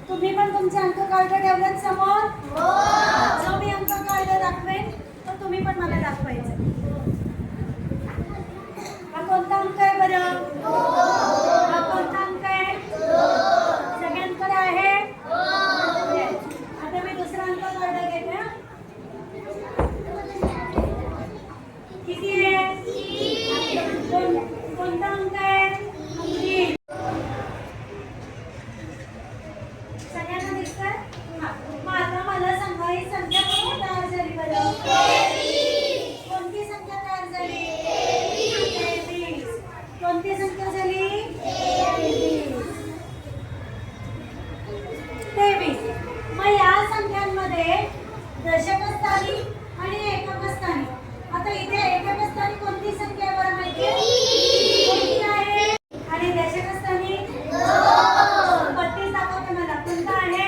तुम्ही पण तुमचे अंक कार्ड ठेवलेत समोर? जो मी अंक कार्ड दाखवेन तो तुम्ही पण मला दाखवायचं. हा कोणता अंक आहे बरं? हा कोणता अंक आहे? सगळ्यांकडे आहे? आता मी दुसरा अंक कार्ड घेते. किती आहे? कोणता अंक आहे? सगळ्यांना दिसतंय? मग आता मला सांगा ही संख्या कोणती तयार झाली बरं? कोणती संख्या तयार झाली? 23. कोणती संख्या झाली? 23. मग या संख्यांमध्ये दशक स्थानी आणि एकक स्थानी. आता इथे एकक स्थानी कोणती संख्या आहे बरं माहिती आहे? कोणती आहे? आणि दशक स्थानी 32 दाखवते मला. कोणता आहे?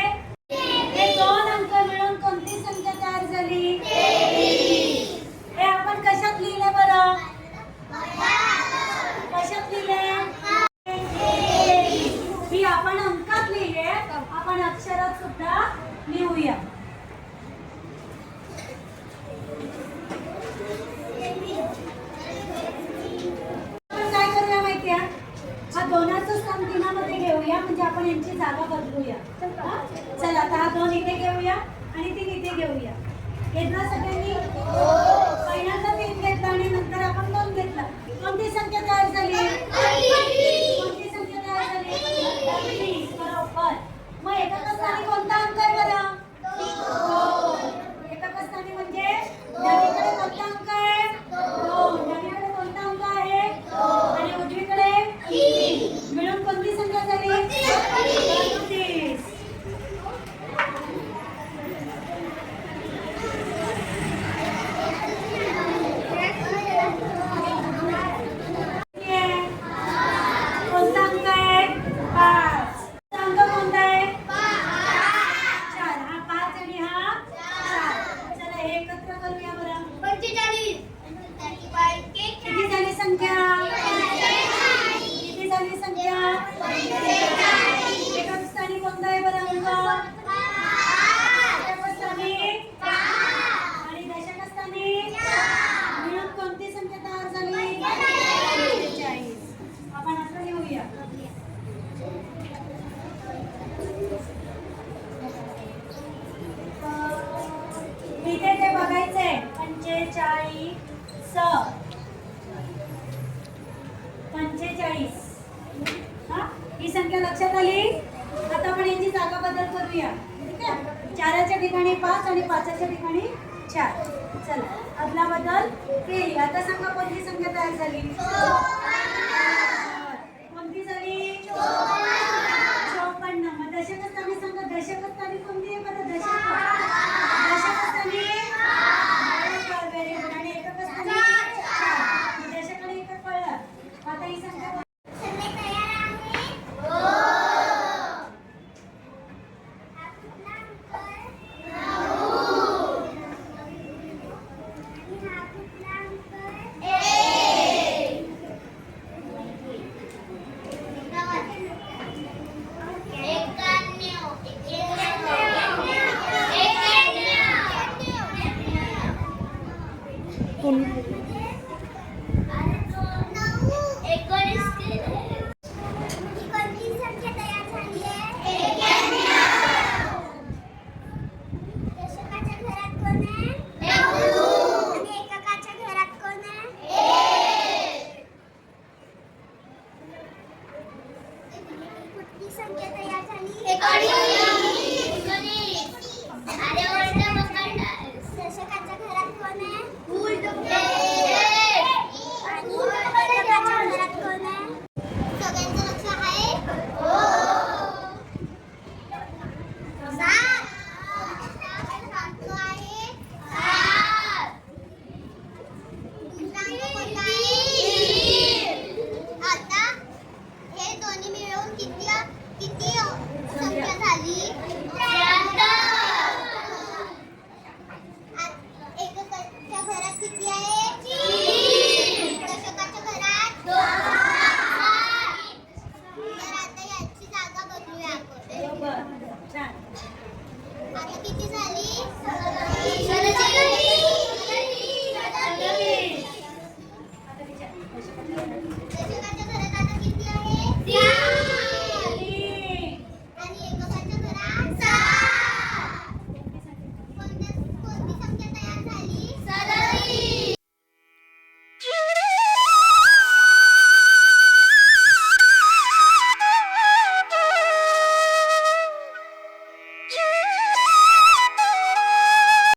हे दोन अंक मिळून कोणती संख्या तयार झाली? 23. हे आपण कशात लिहिले बरं? कशात लिहिले? ही आपण अंकात लिहिले, आपण अक्षरात सुद्धा लिहूया. काय करूया माहितीये? हा दोनाचं स्थान तिनामध्ये घेऊया, म्हणजे आपण यांची जागा बदलूया. चला आता हा 2 इथे घेऊया आणि 3 इथे घेऊया. घेतला सगळ्यांनी? पहिल्यांदा 3 घेतला आणि नंतर आपण 2 घेतला. कोणती संख्या तयार झाली? कोणती संख्या तयार झाली? 30. बरोबर. मग एकक स्थानी कोणता अंक आहे बरं? 2. एकक स्थानी म्हणजे डावीकडे कोणता अंक आहे? 2. डावीकडे कोणता अंक आहे? 2. आणि उजवीकडे 3. मिळून कोणती संख्या झाली? 32. कोणता अंक आहे? 5. अंक कोणता आहे? 4. हा 5 आणि हा 4. चला हे एकत्र करूया बरं. 45. किती झाली संख्या? किती झाली संख्या? एकक स्थानी कोणता आहे बरं अंक? एकक स्थानी आणि दशक स्थानी मिळून कोणती संख्या तयार झाली? 45. आपण आता लिहूया. इथे ते बघायचंय. 45 45. हा ही संख्या लक्षात आली? आता आपण यांची जागा बदल करूया. ठीक आहे? 4च्या ठिकाणी 5 आणि 5च्या ठिकाणी 4. चला अदला बदल केली. आता सांगा कोणती संख्या तयार झाली? कोणती झाली? 54. मग दशक स्थानी सांगा. दशक स्थानी कोणती आहे बरं? दशक स्थानी व्हेरी गुड. आणि एकक स्थानी 4. दशक आणि एकक कळलं. आता ही संख्या किती झाली